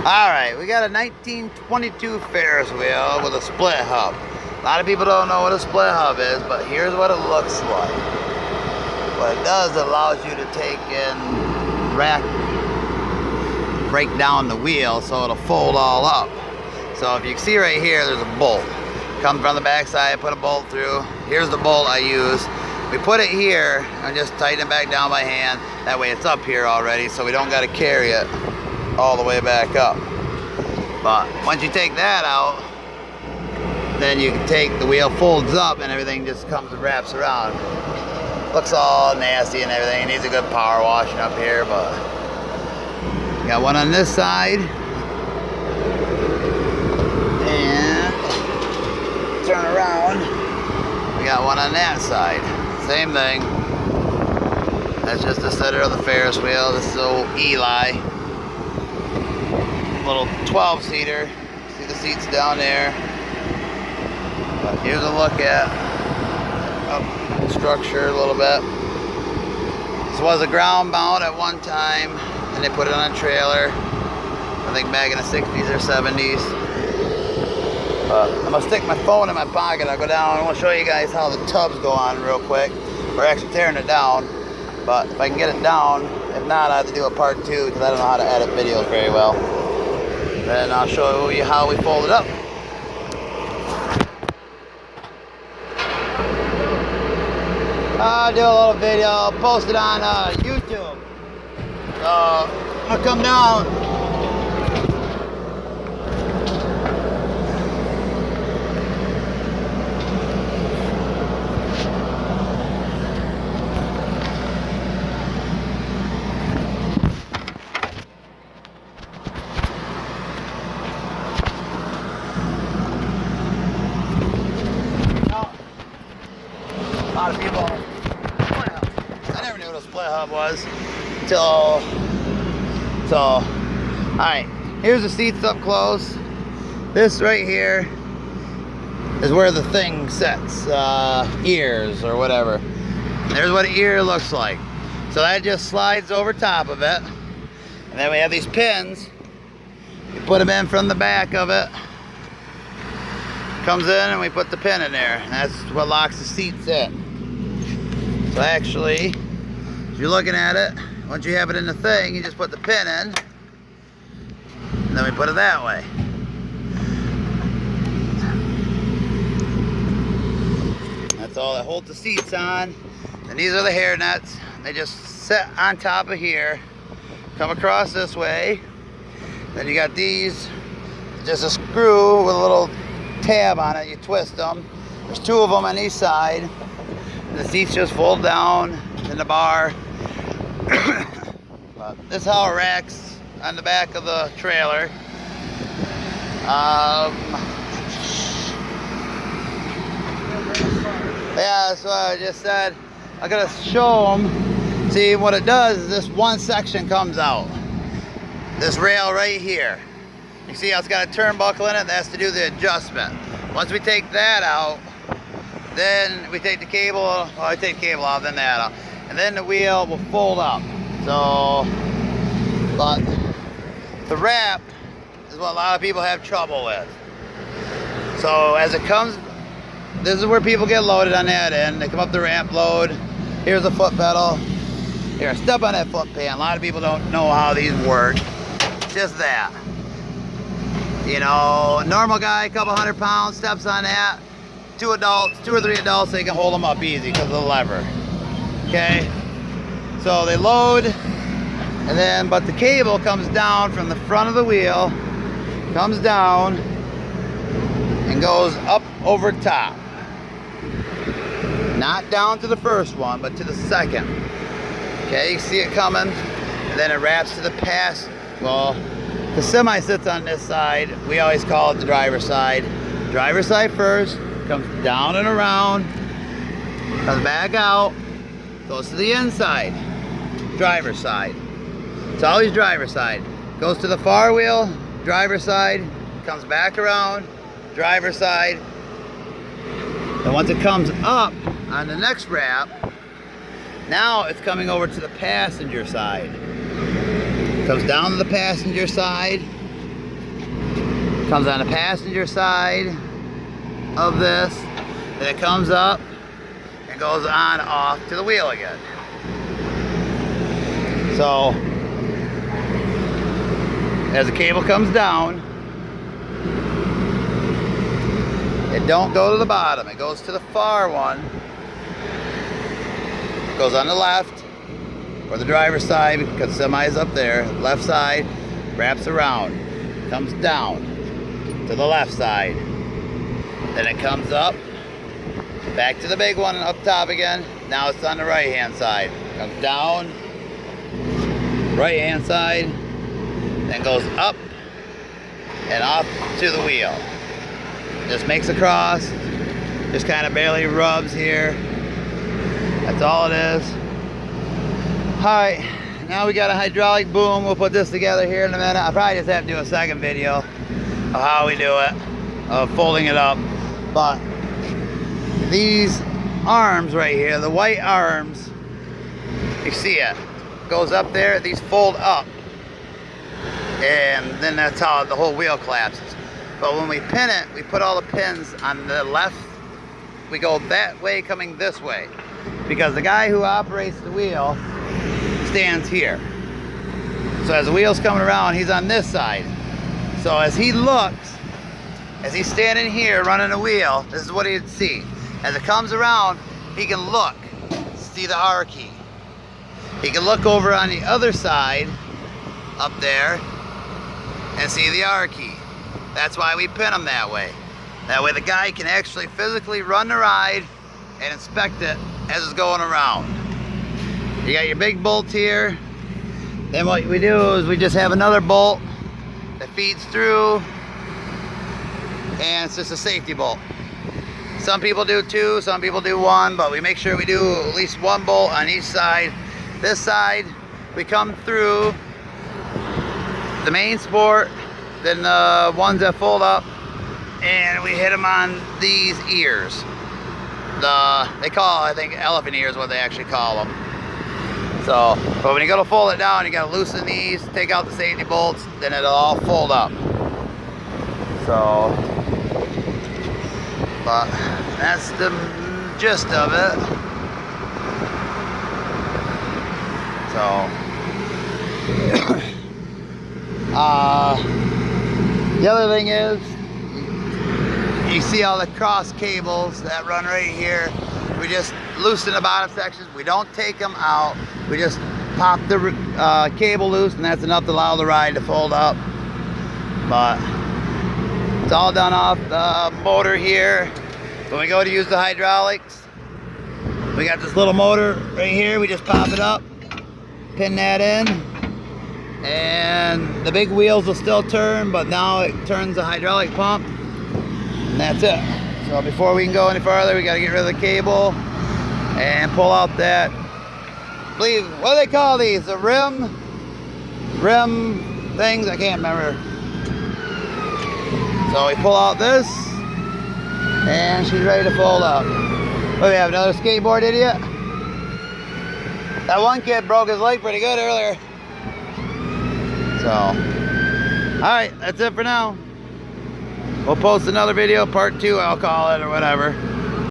Alright, we got a 1922 Ferris wheel with a split hub. A lot of people don't know what a split hub is, but here's what it looks like. What it does, it allows you to take and break down the wheel so it'll fold all up. So if you can see right here, there's a bolt. Come from the back side, put a bolt through. Here's the bolt I use. We put it here and just tighten it back down by hand. That way it's up here already, so we don't got to carry it all the way back up. But once you take that out, then you can take the wheel, folds up, and everything just comes and wraps around. Looks all nasty and everything. It needs a good power washing up here, but got one on this side. And turn around. We got one on that side. Same thing. That's just the center of the Ferris wheel. This is old Eli. Little 12-seater. See the seats down there. But here's a look at the structure a little bit. This was a ground mount at one time, and they put it on a trailer. I think back in the 60s or 70s. I'm gonna stick my phone in my pocket. I'll go down. I want to show you guys how the tubs go on real quick. We're actually tearing it down, but if I can get it down, if not, I have to do a part 2 because I don't know how to edit videos very well. Then I'll show you how we fold it up. I'll do a little video, I'll post it on YouTube. So I'm gonna come down. A lot of people, I never knew what a split hub was until, alright, here's the seats up close. This right here is where the thing sets, ears or whatever. There's what an ear looks like. So that just slides over top of it. And then we have these pins. You put them in from the back of it. Comes in and we put the pin in there. And that's what locks the seats in. So actually, if you're looking at it, once you have it in the thing, you just put the pin in, and then we put it that way. That's all that holds the seats on. And these are the hair nuts. They just sit on top of here, come across this way. Then you got these, just a screw with a little tab on it. You twist them. There's 2 of them on each side. The seats just fold down in the bar. But this is how it racks on the back of the trailer. Yeah, that's what I just said. I'm gonna show them. See, what it does is this one section comes out. This rail right here. You see how it's got a turnbuckle in it? That's to do the adjustment. Once we take that out, then we take the cable, well, I take the cable off, then that off. And then the wheel will fold up. So, but the wrap is what a lot of people have trouble with. So as it comes, this is where people get loaded on that end. They come up the ramp, load. Here's a foot pedal. Here, step on that foot pan. A lot of people don't know how these work. Just that. You know, a normal guy, a couple 100 pounds, steps on that. 2 or 3 adults, they can hold them up easy because of the lever. Okay, so they load, and then, but the cable comes down from the front of the wheel, comes down, and goes up over top. Not down to the first one, but to the second. Okay, you see it coming, and then it wraps to the pass. Well, the semi sits on this side. We always call it the driver's side. Driver's side first. Comes down and around, comes back out, goes to the inside, driver's side. It's always driver's side. Goes to the far wheel, driver's side, comes back around, driver's side. And once it comes up on the next wrap, now it's coming over to the passenger side. Comes down to the passenger side, Comes on the passenger side of this, then it comes up and goes on off to the wheel again. So as the cable comes down, it don't go to the bottom, it goes to the far one. It goes on the left or the driver's side because the semi's up there. Left side wraps around, comes down to the left side. Then it comes up, back to the big one up top again. Now it's on the right hand side. Comes down, right hand side, then goes up and off to the wheel. Just makes a cross, just kind of barely rubs here. That's all it is. Alright, now we got a hydraulic boom. We'll put this together here in a minute. I'll probably just have to do a second video of how we do it, of folding it up. But these arms right here, the white arms, you see it, goes up there, these fold up. And then that's how the whole wheel collapses. But when we pin it, we put all the pins on the left. We go that way coming this way. Because the guy who operates the wheel stands here. So as the wheel's coming around, he's on this side. So as he looks, as he's standing here running the wheel, this is what he'd see. As it comes around, he can look, see the R key. He can look over on the other side, up there, and see the R key. That's why we pin them that way. That way the guy can actually physically run the ride and inspect it as it's going around. You got your big bolt here. Then what we do is we just have another bolt that feeds through, and it's just a safety bolt. Some people do two, some people do one, but we make sure we do at least one bolt on each side. This side, we come through the main sport, then the ones that fold up, and we hit them on these ears. They call, I think, elephant ears, what they actually call them. So, but when you go to fold it down, you gotta loosen these, take out the safety bolts, then it'll all fold up. So, but that's the gist of it. So, the other thing is, you see all the cross cables that run right here. We just loosen the bottom sections. We don't take them out. We just pop the cable loose, and that's enough to allow the ride to fold up. But it's all done off the motor here. When we go to use the hydraulics, we got this little motor right here. We just pop it up, pin that in, and the big wheels will still turn, but now it turns the hydraulic pump, and that's it. So before we can go any farther, we got to get rid of the cable and pull out that, I believe, what do they call these? The rim things? I can't remember. So we pull out this, and she's ready to fold up. Oh, we have another skateboard idiot. That one kid broke his leg pretty good earlier. So, alright, that's it for now. We'll post another video, part 2, I'll call it, or whatever.